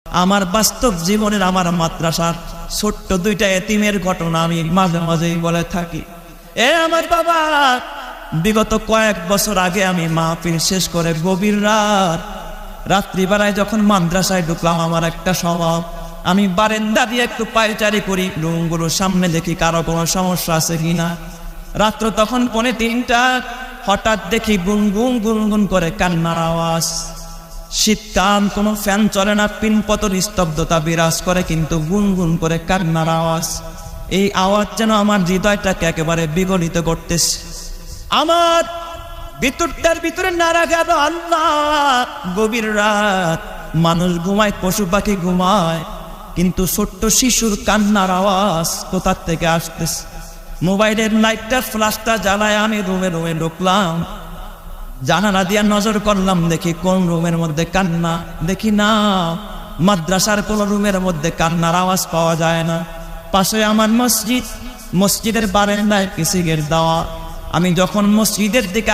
আমার বাস্তব জীবনের আমার মাদ্রাসার ছোট্ট দুইটা এতিমের ঘটনা আমি মাঝে মাঝেই বলে থাকি। আমার বাবা, বিগত কয়েক বছর আগে আমি মাহফিল শেষ করে গভীর রাত্রিবেলায় যখন মাদ্রাসায় ঢুকলাম, আমার একটা স্বভাব, আমি বারান্দা দিয়ে একটু পায়চারি করি, রুমগুলোর সামনে দেখি কারো কোনো সমস্যা আছে কিনা। রাত্র তখন 2:45, হঠাৎ দেখি গুনগুন গুনগুন করে কান্নার আওয়াজ। শীতকাল, কোনো ফ্যান চলে না, পিনপতন স্তব্ধতা বিরাজ করে, কিন্তু গুনগুন করে কান্নার আওয়াজ। এই আওয়াজ যেন আমার হৃদয়টাকে একেবারে বিগলিত করতেছে। আমার ভিতরটার ভিতরে নাড়া গেল, আল্লাহ, গভীর রাত, মানুষ ঘুমায়, পশু পাখি ঘুমায়, কিন্তু ছোট্ট শিশুর কান্নার আওয়াজ কোথার থেকে আসতেছে। মোবাইলের লাইটটা ফ্ল্যাশটা জ্বালায় আমি রুমে ঢুকলাম। জানালা দিয়া নজর করলাম, দেখি কোন রুমের মধ্যে কান্না, দেখি না, মাদ্রাসার কোন রুমের মধ্যে কান্নার আওয়াজ পাওয়া যায় না। পাশে আমার মসজিদের বারান্দায় কিসিগের দেওয়া। আমি যখন মসজিদের দিকে